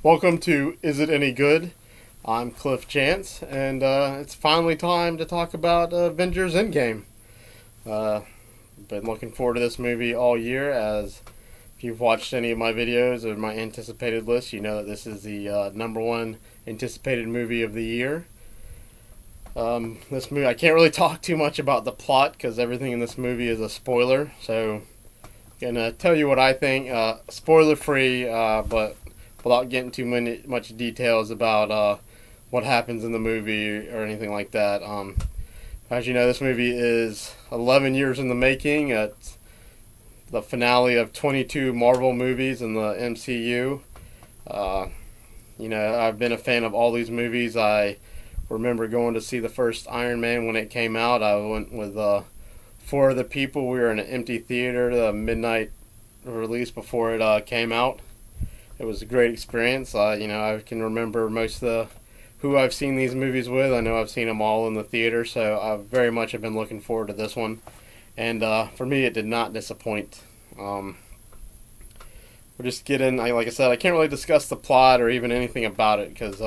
Welcome to Is It Any Good? I'm Cliff Chance, and it's finally time to talk about Avengers Endgame. Been looking forward to this movie all year, as if you've watched any of my videos or my anticipated list, you know that this is the number one anticipated movie of the year. This movie, I can't really talk too much about the plot because everything in this movie is a spoiler, so I'm gonna tell you what I think, spoiler free, but without getting much details about what happens in the movie or anything like that. As you know, this movie is 11 years in the making. It's the finale of 22 Marvel movies in the MCU. I've been a fan of all these movies. I remember going to see the first Iron Man when it came out. I went with four other people. We were in an empty theater, the midnight release before it came out. It was a great experience. I can remember most of who I've seen these movies with. I know I've seen them all in the theater, so I very much have been looking forward to this one. And for me, it did not disappoint. We'll just get in. Like I said, I can't really discuss the plot or even anything about it because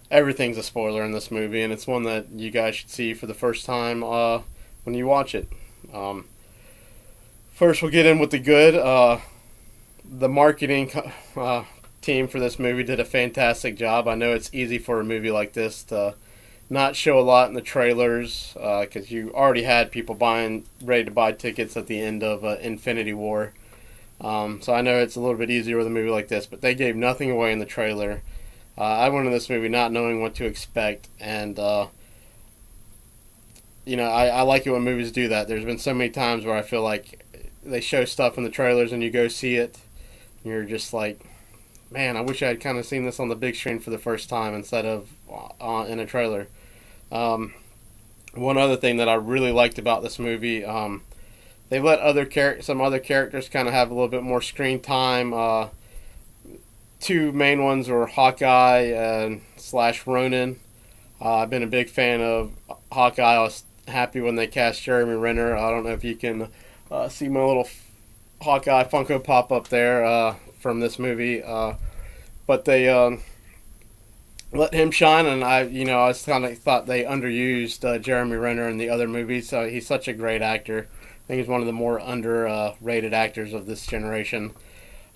everything's a spoiler in this movie, and it's one that you guys should see for the first time when you watch it. First, we'll get in with the good. The marketing team for this movie did a fantastic job. I know it's easy for a movie like this to not show a lot in the trailers because you already had people ready to buy tickets at the end of Infinity War. So I know it's a little bit easier with a movie like this, but they gave nothing away in the trailer. I went into this movie not knowing what to expect, and I like it when movies do that. There's been so many times where I feel like they show stuff in the trailers and you go see it, and you're just like, man, I wish I had kind of seen this on the big screen for the first time instead of in a trailer. One other thing that I really liked about this movie, they let some other characters kind of have a little bit more screen time. Two main ones were Hawkeye and / Ronan. I've been a big fan of Hawkeye. I was happy when they cast Jeremy Renner. I don't know if you can see my little Hawkeye Funko Pop up there from this movie, but they let him shine, and I was kind of thought they underused Jeremy Renner in the other movies. So he's such a great actor. I think he's one of the more underrated actors of this generation,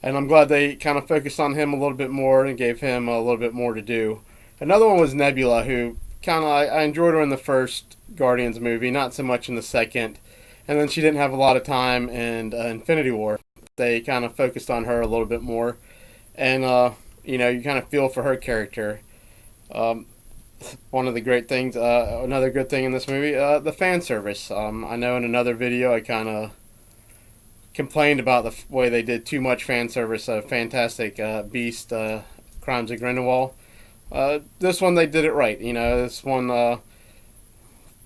and I'm glad they kind of focused on him a little bit more and gave him a little bit more to do. Another one was Nebula, who I enjoyed her in the first Guardians movie, not so much in the second. And then she didn't have a lot of time in Infinity War. They kind of focused on her a little bit more. And, you kind of feel for her character. One of the great things, another good thing in this movie, the fan service. I know in another video I kind of complained about the way they did too much fan service. Fantastic Beast, Crimes of Grindelwald. This one they did it right. This one...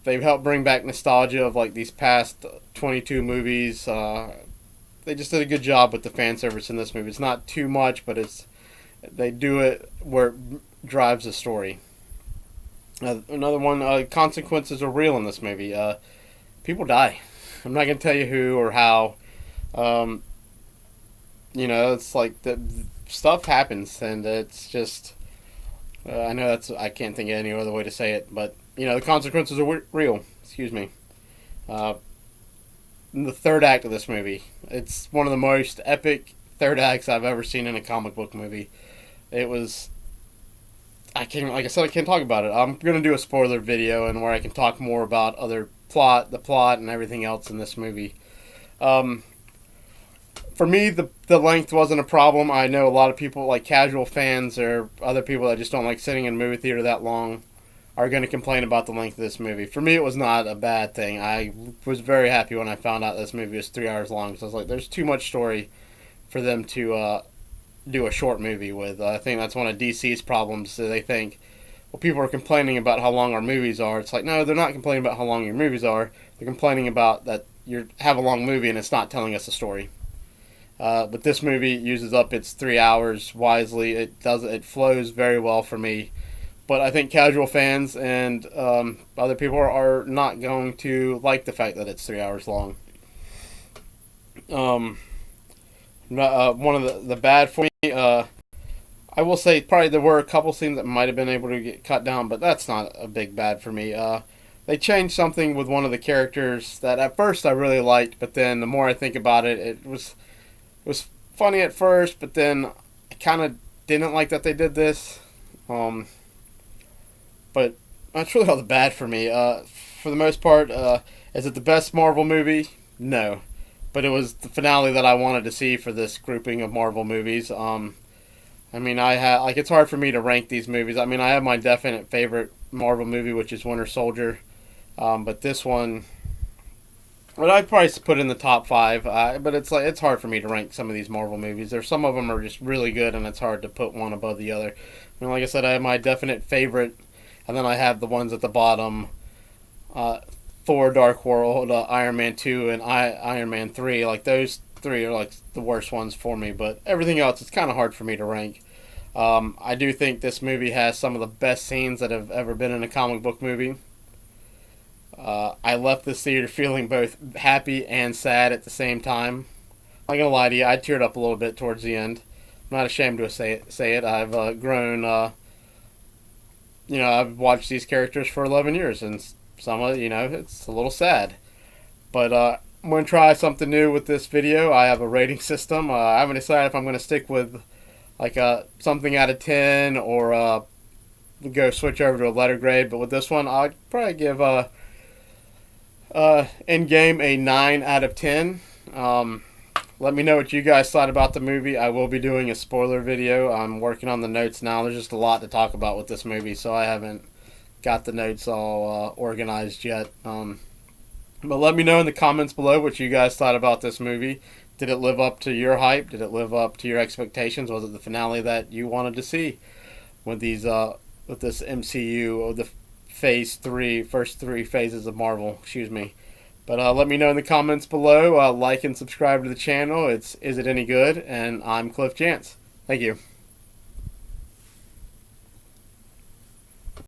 They've helped bring back nostalgia of like these past 22 movies. They just did a good job with the fan service in this movie. It's not too much, but they do it where it drives the story. Another one, consequences are real in this movie. People die. I'm not going to tell you who or how. It's like the stuff happens, and it's just... I know I can't think of any other way to say it, but the consequences are real. Excuse me. In the third act of this movie, it's one of the most epic third acts I've ever seen in a comic book movie. It was. Like I said, I can't talk about it. I'm gonna do a spoiler video and where I can talk more about the plot, and everything else in this movie. For me, the length wasn't a problem. I know a lot of people, like casual fans or other people that just don't like sitting in a movie theater that long, are going to complain about the length of this movie. For me, it was not a bad thing. I was very happy when I found out this movie was 3 hours long. So I was like, there's too much story for them to do a short movie with. I think that's one of DC's problems. So they think, well, people are complaining about how long our movies are. It's like, no, they're not complaining about how long your movies are. They're complaining about that you have a long movie and it's not telling us a story. But this movie uses up its 3 hours wisely. It flows very well for me. But I think casual fans and other people are not going to like the fact that it's 3 hours long. One of the bad for me, I will say probably there were a couple scenes that might have been able to get cut down, but that's not a big bad for me. They changed something with one of the characters that at first I really liked, but then the more I think about it, it was funny at first, but then I kind of didn't like that they did this. Um, but that's really all the bad for me. For the most part, is it the best Marvel movie? No, but it was the finale that I wanted to see for this grouping of Marvel movies. I mean, I have like it's hard for me to rank these movies. I mean, I have my definite favorite Marvel movie, which is Winter Soldier, but this one, well, I'd probably put in the top five. But it's like it's hard for me to rank some of these Marvel movies. There's some of them are just really good, and it's hard to put one above the other. I mean, like I said, I have my definite favorite, and then I have the ones at the bottom. Uh, Thor: Dark World, Iron Man 2, and Iron Man 3. Like those three are like the worst ones for me. But everything else, it's kind of hard for me to rank. I do think this movie has some of the best scenes that have ever been in a comic book movie. I left this theater feeling both happy and sad at the same time. I'm not gonna lie to you, I teared up a little bit towards the end. I'm not ashamed to say it. I've grown. I've watched these characters for 11 years, and some of it's a little sad. But I'm gonna try something new with this video. I have a rating system. I haven't decided if I'm gonna stick with like something out of 10 or go switch over to a letter grade. But with this one, I'd probably give Endgame a 9 out of 10. Let me know what you guys thought about the movie. I will be doing a spoiler video. I'm working on the notes now. There's just a lot to talk about with this movie, so I haven't got the notes all organized yet. But let me know in the comments below what you guys thought about this movie. Did it live up to your hype? Did it live up to your expectations? Was it the finale that you wanted to see with this MCU or the first three phases of Marvel? Excuse me. But let me know in the comments below. Like and subscribe to the channel. Is it any good? And I'm Cliff Chance. Thank you.